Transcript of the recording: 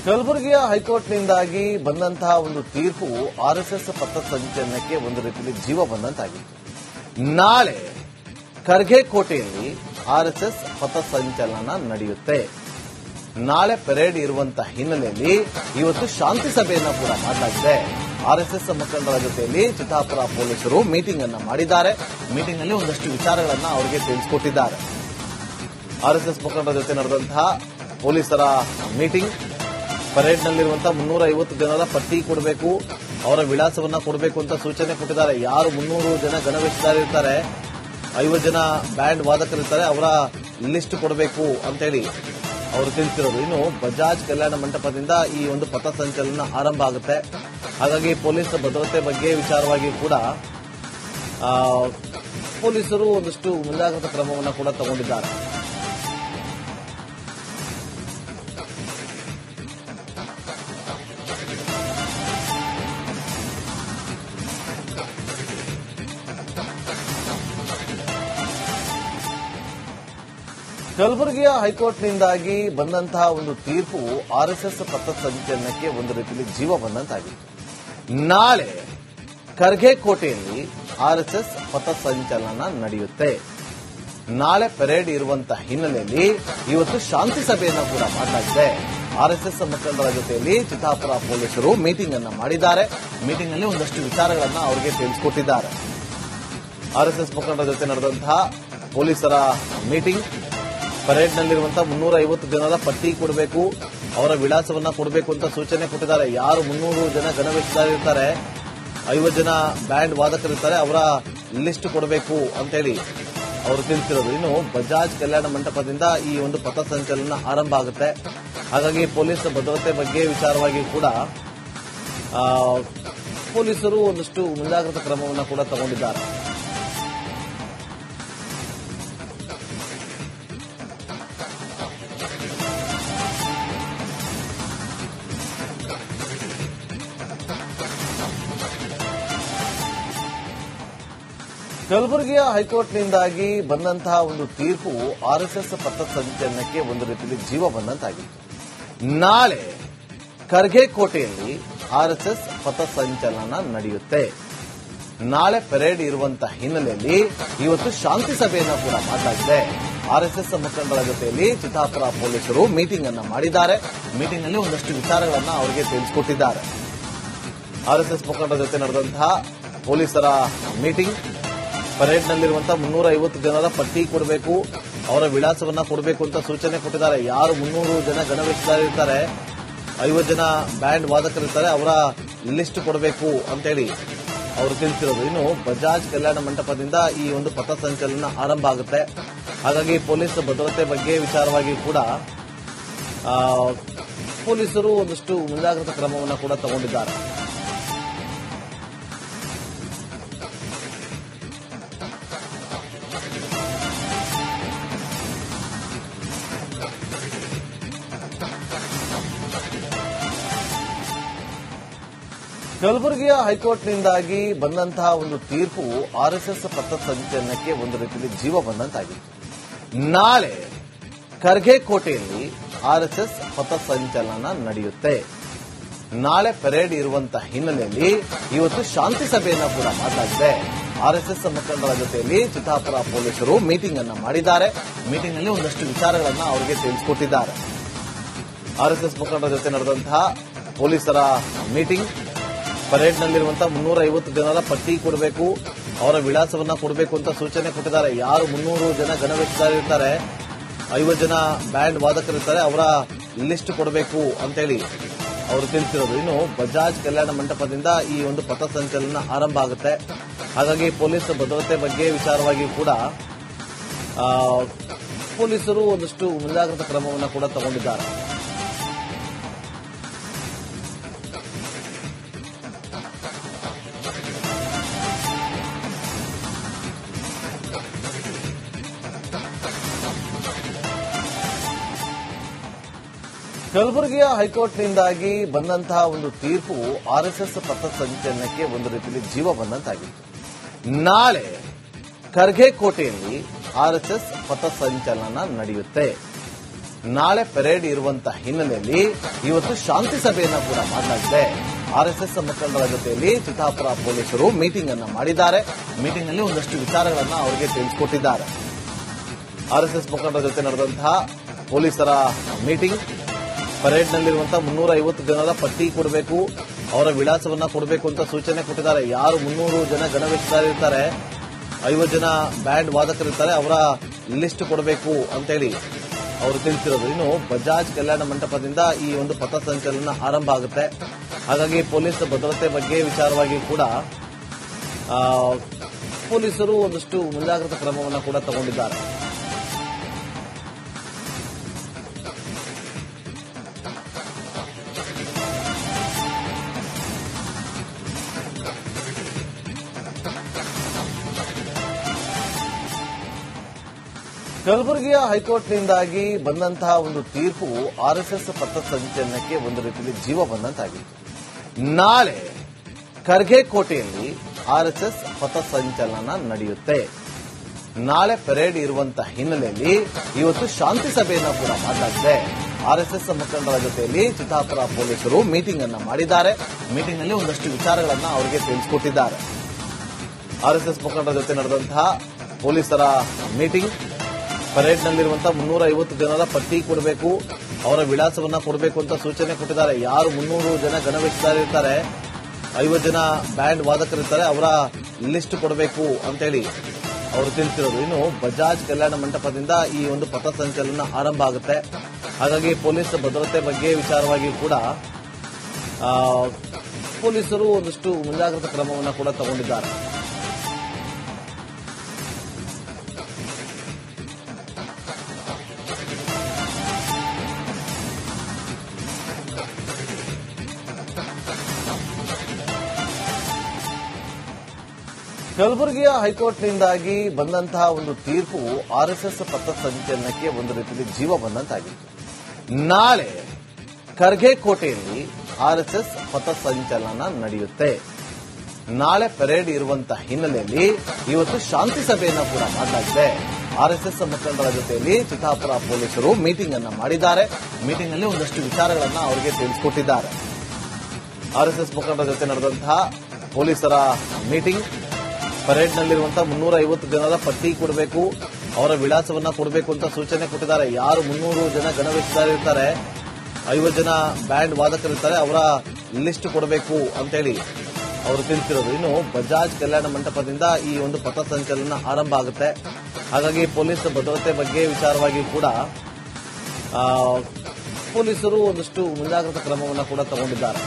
ಕಲಬುರಗಿಯ ಹೈಕೋರ್ಟ್ನಿಂದಾಗಿ ಬಂದಂತಹ ಒಂದು ತೀರ್ಪು ಆರ್ಎಸ್ಎಸ್ ಪಥಸಂಚಲನಕ್ಕೆ ಒಂದು ರೀತಿಯಲ್ಲಿ ಜೀವ ಬಂದಂತಾಗಿತ್ತು. ನಾಳೆ ಖರ್ಗೆ ಕೋಟೆಯಲ್ಲಿ ಆರ್ಎಸ್ಎಸ್ ಪಥಸಂಚಲನ ನಡೆಯುತ್ತೆ. ನಾಳೆ ಪೆರೇಡ್ ಇರುವಂತಹ ಹಿನ್ನೆಲೆಯಲ್ಲಿ ಇವತ್ತು ಶಾಂತಿ ಸಭೆಯನ್ನ ಕೂಡ ಮಾಡಲಾಗಿದೆ. ಆರ್ಎಸ್ಎಸ್ ಮುಖಂಡರ ಜೊತೆಯಲ್ಲಿ ಚಿತ್ತಾಪುರ ಪೊಲೀಸರು ಮೀಟಿಂಗ್ ಅನ್ನ ಮಾಡಿದ್ದಾರೆ. ಮೀಟಿಂಗ್ ನಲ್ಲಿ ಒಂದಷ್ಟು ವಿಚಾರಗಳನ್ನ ಅವರಿಗೆ ತಿಳಿಸಿಕೊಟ್ಟಿದ್ದಾರೆ. ಆರ್ಎಸ್ಎಸ್ ಮುಖಂಡರ ಜೊತೆ ನಡೆದಂತಹ ಪೊಲೀಸರ ಮೀಟಿಂಗ್, ಪರೇಡ್ನಲ್ಲಿರುವಂತಹ 350 ಜನರ ಪಟ್ಟಿ ಕೊಡಬೇಕು, ಅವರ ವಿಳಾಸವನ್ನ ಕೊಡಬೇಕು ಅಂತ ಸೂಚನೆ ಕೊಟ್ಟಿದ್ದಾರೆ. ಯಾರು 300 ಜನ ಗಣವೇಶಧಾರಿರ್ತಾರೆ, 50 ಜನ ಬ್ಯಾಂಡ್ ವಾದಕರಿರ್ತಾರೆ, ಅವರ ಲಿಸ್ಟ್ ಕೊಡಬೇಕು ಅಂತೇಳಿ ಅವರು ತಿಳಿಸಿರೋದು. ಇನ್ನು ಬಜಾಜ್ ಕಲ್ಯಾಣ ಮಂಟಪದಿಂದ ಈ ಒಂದು ಪಥಸಂಚಲನ ಆರಂಭ ಆಗುತ್ತೆ. ಹಾಗಾಗಿ ಪೊಲೀಸ್ ಭದ್ರತೆ ಬಗ್ಗೆ ವಿಚಾರವಾಗಿ ಕೂಡ ಪೊಲೀಸರು ಒಂದಷ್ಟು ಮುಂಜಾಗ್ರತಾ ಕ್ರಮವನ್ನು ಕೂಡ ತಗೊಂಡಿದ್ದಾರೆ. ಕಲಬುರಗಿಯ ಹೈಕೋರ್ಟ್ನಿಂದಾಗಿ ಬಂದಂತಹ ಒಂದು ತೀರ್ಪು ಆರ್ಎಸ್ಎಸ್ ಪಥಸಂಚಲನಕ್ಕೆ ಒಂದು ರೀತಿಯಲ್ಲಿ ಜೀವ ಬಂದಂತಾಗಿತ್ತು. ನಾಳೆ ಖರ್ಗೆ ಕೋಟೆಯಲ್ಲಿ ಆರ್ಎಸ್ಎಸ್ ಪಥಸಂಚಲನ ನಡೆಯುತ್ತೆ. ನಾಳೆ ಪೆರೇಡ್ ಇರುವಂತಹ ಹಿನ್ನೆಲೆಯಲ್ಲಿ ಇವತ್ತು ಶಾಂತಿ ಸಭೆಯನ್ನ ಕೂಡ ಮಾಡಲಾಗಿದೆ. ಆರ್ಎಸ್ಎಸ್ ಮುಖಂಡರ ಜೊತೆಯಲ್ಲಿ ಚಿತ್ತಾಪುರ ಪೊಲೀಸರು ಮೀಟಿಂಗ್ ಅನ್ನ ಮಾಡಿದ್ದಾರೆ. ಮೀಟಿಂಗ್ ನಲ್ಲಿ ಒಂದಷ್ಟು ವಿಚಾರಗಳನ್ನ ಅವರಿಗೆ ತಿಳಿಸಿಕೊಟ್ಟಿದ್ದಾರೆ. ಆರ್ಎಸ್ಎಸ್ ಮುಖಂಡರ ಜೊತೆ ನಡೆದಂತಹ ಪೊಲೀಸರ ಮೀಟಿಂಗ್, ಪರೇಡ್ನಲ್ಲಿರುವಂತಹ 350 ಜನರ ಪಟ್ಟಿ ಕೊಡಬೇಕು, ಅವರ ವಿಳಾಸವನ್ನ ಕೊಡಬೇಕು ಅಂತ ಸೂಚನೆ ಕೊಟ್ಟಿದ್ದಾರೆ. ಯಾರು 300 ಜನ ಗಣವೇಶಧಾರಿರ್ತಾರೆ, 50 ಜನ ಬ್ಯಾಂಡ್ ವಾದಕರಿರ್ತಾರೆ, ಅವರ ಲಿಸ್ಟ್ ಕೊಡಬೇಕು ಅಂತೇಳಿ ಅವರು ತಿಳಿಸಿರೋದು. ಇನ್ನು ಬಜಾಜ್ ಕಲ್ಯಾಣ ಮಂಟಪದಿಂದ ಈ ಒಂದು ಪಥಸಂಚಲನ ಆರಂಭ ಆಗುತ್ತೆ. ಹಾಗಾಗಿ ಪೊಲೀಸ್ ಭದ್ರತೆ ಬಗ್ಗೆ ವಿಚಾರವಾಗಿ ಕೂಡ ಪೊಲೀಸರು ಒಂದಷ್ಟು ಮುಂಜಾಗ್ರತಾ ಕ್ರಮವನ್ನು ಕೂಡ ತಗೊಂಡಿದ್ದಾರೆ. ಕಲಬುರಗಿಯ ಹೈಕೋರ್ಟ್ನಿಂದಾಗಿ ಬಂದಂತಹ ಒಂದು ತೀರ್ಪು ಆರ್ಎಸ್ಎಸ್ ಪಥಸಂಚಲನಕ್ಕೆ ಒಂದು ರೀತಿಯಲ್ಲಿ ಜೀವ ಬಂದಂತಾಗಿತ್ತು. ನಾಳೆ ಖರ್ಗೆ ಕೋಟೆಯಲ್ಲಿ ಆರ್ಎಸ್ಎಸ್ ಪಥಸಂಚಲನ ನಡೆಯುತ್ತೆ. ನಾಳೆ ಪೆರೇಡ್ ಇರುವಂತಹ ಹಿನ್ನೆಲೆಯಲ್ಲಿ ಇವತ್ತು ಶಾಂತಿ ಸಭೆಯನ್ನ ಕೂಡ ಮಾಡಲಾಗಿದೆ. ಆರ್ಎಸ್ಎಸ್ ಮುಖಂಡರ ಜೊತೆಯಲ್ಲಿ ಚಿತ್ತಾಪುರ ಪೊಲೀಸರು ಮೀಟಿಂಗ್ ಅನ್ನ ಮಾಡಿದ್ದಾರೆ. ಮೀಟಿಂಗ್ ನಲ್ಲಿ ಒಂದಷ್ಟು ವಿಚಾರಗಳನ್ನ ಅವರಿಗೆ ತಿಳಿಸಿಕೊಟ್ಟಿದ್ದಾರೆ. ಆರ್ಎಸ್ಎಸ್ ಮುಖಂಡರ ಜೊತೆ ನಡೆದಂತಹ ಪೊಲೀಸರ ಮೀಟಿಂಗ್, ಪರೇಡ್ನಲ್ಲಿರುವಂತಹ 350 ಜನರ ಪಟ್ಟಿ ಕೊಡಬೇಕು, ಅವರ ವಿಳಾಸವನ್ನ ಕೊಡಬೇಕು ಅಂತ ಸೂಚನೆ ಕೊಟ್ಟಿದ್ದಾರೆ. ಯಾರು 300 ಜನ ಗಣವೇಶಧಾರಿರ್ತಾರೆ, 50 ಜನ ಬ್ಯಾಂಡ್ ವಾದಕರಿರ್ತಾರೆ, ಅವರ ಲಿಸ್ಟ್ ಕೊಡಬೇಕು ಅಂತೇಳಿ ಅವರು ತಿಳಿಸಿರೋದು. ಇನ್ನು ಬಜಾಜ್ ಕಲ್ಯಾಣ ಮಂಟಪದಿಂದ ಈ ಒಂದು ಪಥಸಂಚಲನ ಆರಂಭ ಆಗುತ್ತೆ. ಹಾಗಾಗಿ ಪೊಲೀಸ್ ಭದ್ರತೆ ಬಗ್ಗೆ ವಿಚಾರವಾಗಿ ಕೂಡ ಪೊಲೀಸರು ಒಂದಷ್ಟು ಮುಂಜಾಗ್ರತಾ ಕ್ರಮವನ್ನು ಕೂಡ ತಗೊಂಡಿದ್ದಾರೆ. ಕಲಬುರಗಿಯ ಹೈಕೋರ್ಟ್ನಿಂದಾಗಿ ಬಂದಂತಹ ಒಂದು ತೀರ್ಪು ಆರ್ಎಸ್ಎಸ್ ಪಥಸಂಚಲನಕ್ಕೆ ಒಂದು ರೀತಿಯಲ್ಲಿ ಜೀವ ಬಂದಂತಾಗಿತ್ತು. ನಾಳೆ ಖರ್ಗೆ ಕೋಟೆಯಲ್ಲಿ ಆರ್ಎಸ್ಎಸ್ ಪಥಸಂಚಲನ ನಡೆಯುತ್ತೆ. ನಾಳೆ ಪೆರೇಡ್ ಇರುವಂತಹ ಹಿನ್ನೆಲೆಯಲ್ಲಿ ಇವತ್ತು ಶಾಂತಿ ಸಭೆಯನ್ನ ಕೂಡ ಮಾಡಲಾಗಿದೆ. ಆರ್ಎಸ್ಎಸ್ ಮುಖಂಡರ ಜೊತೆಯಲ್ಲಿ ಚಿತ್ತಾಪುರ ಪೊಲೀಸರು ಮೀಟಿಂಗ್ ಅನ್ನ ಮಾಡಿದ್ದಾರೆ. ಮೀಟಿಂಗ್ ನಲ್ಲಿ ಒಂದಷ್ಟು ವಿಚಾರಗಳನ್ನ ಅವರಿಗೆ ತಿಳಿಸಿಕೊಟ್ಟಿದ್ದಾರೆ. ಆರ್ಎಸ್ಎಸ್ ಮುಖಂಡರ ಜೊತೆ ನಡೆದಂತಹ ಪೊಲೀಸರ ಮೀಟಿಂಗ್, ಪರೇಡ್ನಲ್ಲಿರುವಂತಹ 350 ಜನರ ಪಟ್ಟಿ ಕೊಡಬೇಕು, ಅವರ ವಿಳಾಸವನ್ನ ಕೊಡಬೇಕು ಅಂತ ಸೂಚನೆ ಕೊಟ್ಟಿದ್ದಾರೆ. ಯಾರು 300 ಜನ ಗಣವೇಶಧಾರಿರ್ತಾರೆ, 50 ಜನ ಬ್ಯಾಂಡ್ ವಾದಕರಿರ್ತಾರೆ, ಅವರ ಲಿಸ್ಟ್ ಕೊಡಬೇಕು ಅಂತೇಳಿ ಅವರು ತಿಳಿಸಿರೋದು. ಇನ್ನು ಬಜಾಜ್ ಕಲ್ಯಾಣ ಮಂಟಪದಿಂದ ಈ ಒಂದು ಪಥಸಂಚಲನ ಆರಂಭ ಆಗುತ್ತೆ. ಹಾಗಾಗಿ ಪೊಲೀಸ್ ಭದ್ರತೆ ಬಗ್ಗೆ ವಿಚಾರವಾಗಿ ಕೂಡ ಪೊಲೀಸರು ಒಂದಷ್ಟು ಮುಂಜಾಗ್ರತಾ ಕ್ರಮವನ್ನು ಕೂಡ ತಗೊಂಡಿದ್ದಾರೆ. ಕಲಬುರಗಿಯ ಹೈಕೋರ್ಟ್ನಿಂದಾಗಿ ಬಂದಂತಹ ಒಂದು ತೀರ್ಪು ಆರ್ಎಸ್ಎಸ್ ಪಥಸಂಚಲನಕ್ಕೆ ಒಂದು ರೀತಿಯಲ್ಲಿ ಜೀವ ಬಂದಂತಾಗಿತ್ತು. ನಾಳೆ ಖರ್ಗೆ ಕೋಟೆಯಲ್ಲಿ ಆರ್ಎಸ್ಎಸ್ ಪಥಸಂಚಲನ ನಡೆಯುತ್ತೆ. ನಾಳೆ ಪೆರೇಡ್ ಇರುವಂತಹ ಹಿನ್ನೆಲೆಯಲ್ಲಿ ಇವತ್ತು ಶಾಂತಿ ಸಭೆಯನ್ನ ಕೂಡ ಮಾಡಲಾಗಿದೆ. ಆರ್ಎಸ್ಎಸ್ ಮುಖಂಡರ ಜೊತೆಯಲ್ಲಿ ಚಿತ್ತಾಪುರ ಪೊಲೀಸರು ಮೀಟಿಂಗ್ ಅನ್ನ ಮಾಡಿದ್ದಾರೆ. ಮೀಟಿಂಗ್ ನಲ್ಲಿ ಒಂದಷ್ಟು ವಿಚಾರಗಳನ್ನ ಅವರಿಗೆ ತಿಳಿಸಿಕೊಟ್ಟಿದ್ದಾರೆ. ಆರ್ಎಸ್ಎಸ್ ಮುಖಂಡರ ಜೊತೆ ನಡೆದಂತಹ ಪೊಲೀಸರ ಮೀಟಿಂಗ್, ಪರೇಡ್ನಲ್ಲಿರುವಂತಹ 350 ಜನರ ಪಟ್ಟಿ ಕೊಡಬೇಕು, ಅವರ ವಿಳಾಸವನ್ನ ಕೊಡಬೇಕು ಅಂತ ಸೂಚನೆ ಕೊಟ್ಟಿದ್ದಾರೆ. ಯಾರು 300 ಜನ ಗಣವೇಶಧಾರಿರ್ತಾರೆ, 50 ಜನ ಬ್ಯಾಂಡ್ ವಾದಕರಿರ್ತಾರೆ, ಅವರ ಲಿಸ್ಟ್ ಕೊಡಬೇಕು ಅಂತೇಳಿ ಅವರು ತಿಳಿಸಿರೋದು. ಇನ್ನು ಬಜಾಜ್ ಕಲ್ಯಾಣ ಮಂಟಪದಿಂದ ಈ ಒಂದು ಪಥಸಂಚಲನ ಆರಂಭ ಆಗುತ್ತೆ. ಹಾಗಾಗಿ ಪೊಲೀಸ್ ಭದ್ರತೆ ಬಗ್ಗೆ ವಿಚಾರವಾಗಿ ಕೂಡ ಪೊಲೀಸರು ಒಂದಷ್ಟು ಮುಂಜಾಗ್ರತಾ ಕ್ರಮವನ್ನು ಕೂಡ ತಗೊಂಡಿದ್ದಾರೆ. ಕಲಬುರಗಿಯ ಹೈಕೋರ್ಟ್ನಿಂದಾಗಿ ಬಂದಂತಹ ಒಂದು ತೀರ್ಪು ಆರ್ಎಸ್ಎಸ್ ಪಥಸಂಚಲನಕ್ಕೆ ಒಂದು ರೀತಿಯಲ್ಲಿ ಜೀವ ಬಂದಂತಾಗಿತ್ತು. ನಾಳೆ ಖರ್ಗೆ ಕೋಟೆಯಲ್ಲಿ ಆರ್ಎಸ್ಎಸ್ ಪಥಸಂಚಲನ ನಡೆಯುತ್ತೆ. ನಾಳೆ ಪೆರೇಡ್ ಇರುವಂತಹ ಹಿನ್ನೆಲೆಯಲ್ಲಿ ಇವತ್ತು ಶಾಂತಿ ಸಭೆಯನ್ನ ಕೂಡ ಮಾಡಲಾಗಿದೆ. ಆರ್ಎಸ್ಎಸ್ ಮುಖಂಡರ ಜೊತೆಯಲ್ಲಿ ಚಿತ್ತಾಪುರ ಪೊಲೀಸರು ಮೀಟಿಂಗ್ ಅನ್ನ ಮಾಡಿದ್ದಾರೆ. ಮೀಟಿಂಗ್ ನಲ್ಲಿ ಒಂದಷ್ಟು ವಿಚಾರಗಳನ್ನ ಅವರಿಗೆ ತಿಳಿಸಿಕೊಟ್ಟಿದ್ದಾರೆ. ಆರ್ಎಸ್ಎಸ್ ಮುಖಂಡರ ಜೊತೆ ನಡೆದಂತಹ ಪೊಲೀಸರ ಮೀಟಿಂಗ್, ಪರೇಡ್ನಲ್ಲಿರುವಂತಹ 350 ಜನರ ಪಟ್ಟಿ ಕೊಡಬೇಕು, ಅವರ ವಿಳಾಸವನ್ನ ಕೊಡಬೇಕು ಅಂತ ಸೂಚನೆ ಕೊಟ್ಟಿದ್ದಾರೆ. ಯಾರು 300 ಜನ ಗಣವೇಶಧಾರಿರ್ತಾರೆ, 50 ಜನ ಬ್ಯಾಂಡ್ ವಾದಕರಿರ್ತಾರೆ, ಅವರ ಲಿಸ್ಟ್ ಕೊಡಬೇಕು ಅಂತೇಳಿ ಅವರು ತಿಳಿಸಿರೋದು. ಇನ್ನು ಬಜಾಜ್ ಕಲ್ಯಾಣ ಮಂಟಪದಿಂದ ಈ ಒಂದು ಪಥಸಂಚಲನ ಆರಂಭ ಆಗುತ್ತೆ. ಹಾಗಾಗಿ ಪೊಲೀಸ್ ಭದ್ರತೆ ಬಗ್ಗೆ ವಿಚಾರವಾಗಿ ಕೂಡ ಪೊಲೀಸರು ಒಂದಷ್ಟು ಮುಂಜಾಗ್ರತಾ ಕ್ರಮವನ್ನು ಕೂಡ ತಗೊಂಡಿದ್ದಾರೆ. ಕಲಬುರಗಿಯ ಹೈಕೋರ್ಟ್ನಿಂದಾಗಿ ಬಂದಂತಹ ಒಂದು ತೀರ್ಪು ಆರ್ಎಸ್ಎಸ್ ಪಥಸಂಚಲನಕ್ಕೆ ಒಂದು ರೀತಿಯಲ್ಲಿ ಜೀವ ಬಂದಂತಾಗಿತ್ತು. ನಾಳೆ ಖರ್ಗೆ ಕೋಟೆಯಲ್ಲಿ ಆರ್ಎಸ್ಎಸ್ ಪಥಸಂಚಲನ ನಡೆಯುತ್ತೆ. ನಾಳೆ ಪೆರೇಡ್ ಇರುವಂತಹ ಹಿನ್ನೆಲೆಯಲ್ಲಿ ಇವತ್ತು ಶಾಂತಿ ಸಭೆಯನ್ನ ಕೂಡ ಮಾಡಲಾಗಿದೆ. ಆರ್ಎಸ್ಎಸ್ ಮುಖಂಡರ ಜೊತೆಯಲ್ಲಿ ಚಿತ್ತಾಪುರ ಪೊಲೀಸರು ಮೀಟಿಂಗ್ ಅನ್ನ ಮಾಡಿದ್ದಾರೆ. ಮೀಟಿಂಗ್ ನಲ್ಲಿ ಒಂದಷ್ಟು ವಿಚಾರಗಳನ್ನ ಅವರಿಗೆ ತಿಳಿಸಿಕೊಟ್ಟಿದ್ದಾರೆ. ಆರ್ಎಸ್ಎಸ್ ಮುಖಂಡರ ಜೊತೆ ನಡೆದಂತಹ ಪೊಲೀಸರ ಮೀಟಿಂಗ್, ಪರೇಡ್ನಲ್ಲಿರುವಂತಹ 350 ಜನರ ಪಟ್ಟಿ ಕೊಡಬೇಕು, ಅವರ ವಿಳಾಸವನ್ನ ಕೊಡಬೇಕು ಅಂತ ಸೂಚನೆ ಕೊಟ್ಟಿದ್ದಾರೆ. ಯಾರು 300 ಜನ ಗಣವೇಶಧಾರಿರ್ತಾರೆ, 50 ಜನ ಬ್ಯಾಂಡ್ ವಾದಕರಿರ್ತಾರೆ, ಅವರ ಲಿಸ್ಟ್ ಕೊಡಬೇಕು ಅಂತೇಳಿ ಅವರು ತಿಳಿಸಿರೋದು. ಇನ್ನು ಬಜಾಜ್ ಕಲ್ಯಾಣ ಮಂಟಪದಿಂದ ಈ ಒಂದು ಪಥಸಂಚಲನ ಆರಂಭ ಆಗುತ್ತೆ. ಹಾಗಾಗಿ ಪೊಲೀಸ್ ಭದ್ರತೆ ಬಗ್ಗೆ ವಿಚಾರವಾಗಿ ಕೂಡ ಪೊಲೀಸರು ಒಂದಷ್ಟು ಮುಂಜಾಗ್ರತಾ ಕ್ರಮವನ್ನು ಕೂಡ ತಗೊಂಡಿದ್ದಾರೆ.